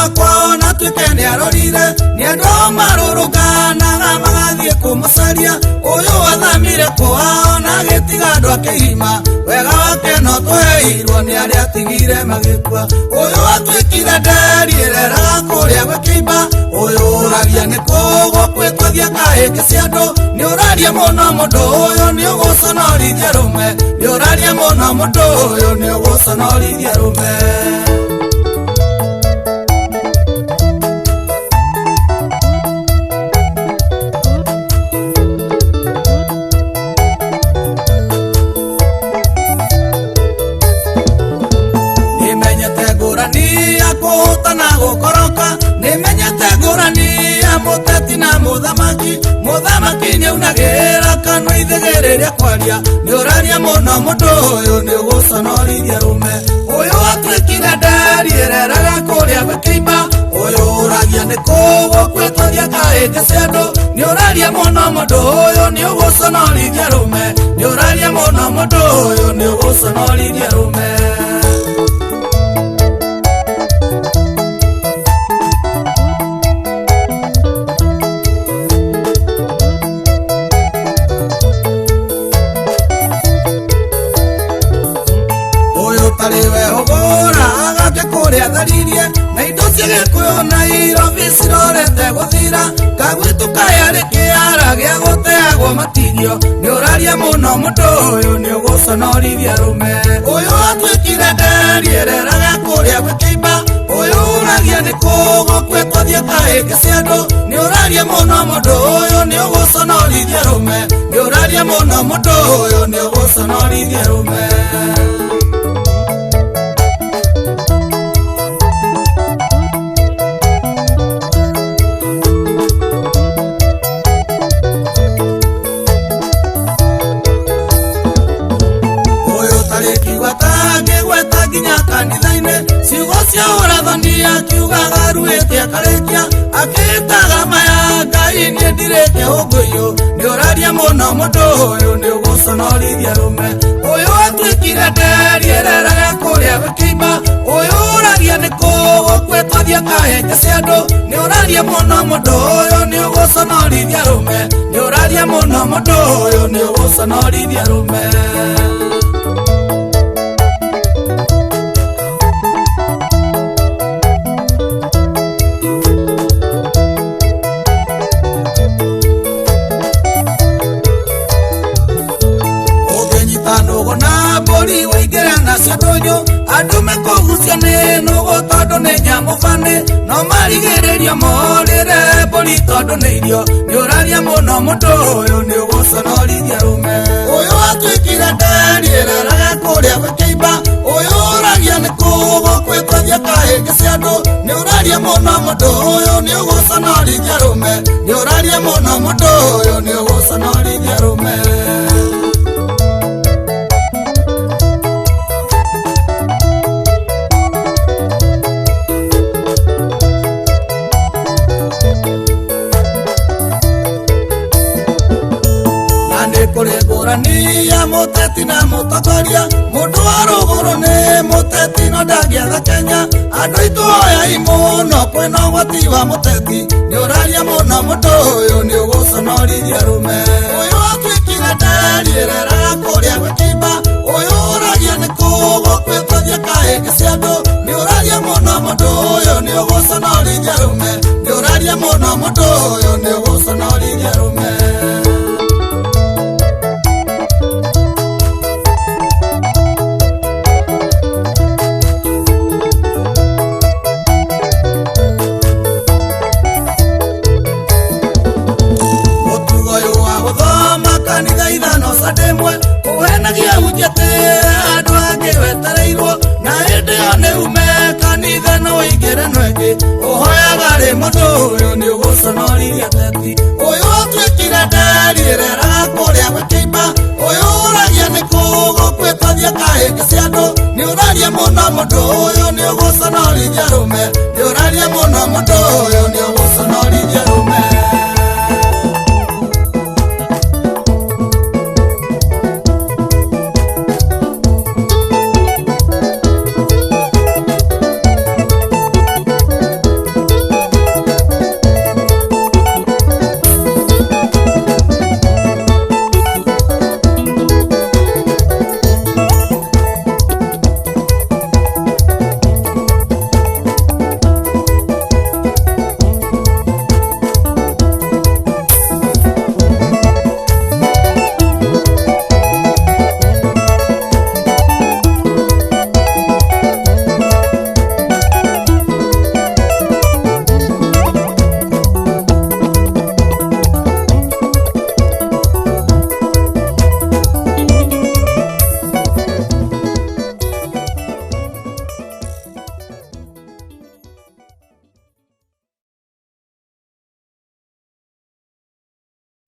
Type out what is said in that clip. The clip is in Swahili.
wakwa na twikeni arorire ni ando maruruganaga magathie kumucaria uyu wathamire kwao na gitiga andu akihima wega wake no tweirwo ni aria atigire magikua uyu watwikire nderiereraga kuria gwikiimba uyu uragia ni kugukwitvithia kahiki cia andu ni uraria muno mundu uyu ni uguconorithia rume ni uraria muno mundu uyu ni uguconorithia rume muthamaki niaunagira kanwa ithegereria kwaria ni uraria muno mundu uyu ni uguconorithia rume uyu watwikire nderiereraga kuria gwikiimba uyu uragia ni kugukwitvithia kahiki cia andu ni uraria muno mundu uyu ni uguconorithia rume ni uraria muno mundu uyu ni uguconorithia rume tharirie na indo cia gikuyu na Nairobi cirorete guthira kagwitu kaya rikiara gia guteagwo matirio ni uraria muno mundu uyu ni uguconorithia rume uyu watwikire nderiereraga kuria gwikiimba uyu uragia ni kugukwitvithia kahiki cia andu ni uraria muno mundu uyu ni uguconorithia rume ni uraria muno mundu uyu ni uguconorithia rume ciugo cia urathoni akiugaga ruite akarikia akitaga maya Ngai nie ndirite hunguiyo ni uraria muno mundu uyu ni uguconorithia rume uyu watwikire nderiereraga kuria gwikiimba uyu uragia ni kugukwitvithia kahiki cia andu ni uraria muno mundu uyu ni uguconorithia rume ni uraria muno mundu uyu ni uguconorithia rume andu mekugucia ni nugu tondu ni nyamufani no marigiririo morire mburi tondu ni irio ni uraria muno mundu uyu ni uguconorithia rume uyu watwikire nderiereraga kuria gwikiimba uyu uragia ni kugukwitvithia kahiki cia andu ni uraria muno mundu uyu ni uguconorithia rume ni uraria muno mundu uyu ni uguconorithia rume ni ya muteti na mutongoria mundu wa ruguru ni muteti no ndangiatha Kenya andu itu oyai muno kwina ugwati wa muteti ni uraria muno mundu uyu ni uguconorithia rume uyu watwikire nderiereraga kuria gwikiimba uyu uragia ni kugukwitvithia kahiki cia andu ni uraria muno mundu uyu ni uguconorithia rume ni uraria muno mundu uyu ni uguconorithia rume kuhenagia hujete andu angi wetereirwo na hindi yo ni ume kanitha no wingire nwengi uhoyaga ri mundu uyu ni uguconorithia teti uyu watwikire nderiereraga kuria gwikiimba uyu uragia ni kugukwitvithia kahiki cia andu ni uraria muno mundu uyu ni uguconorithia rume ni uraria muno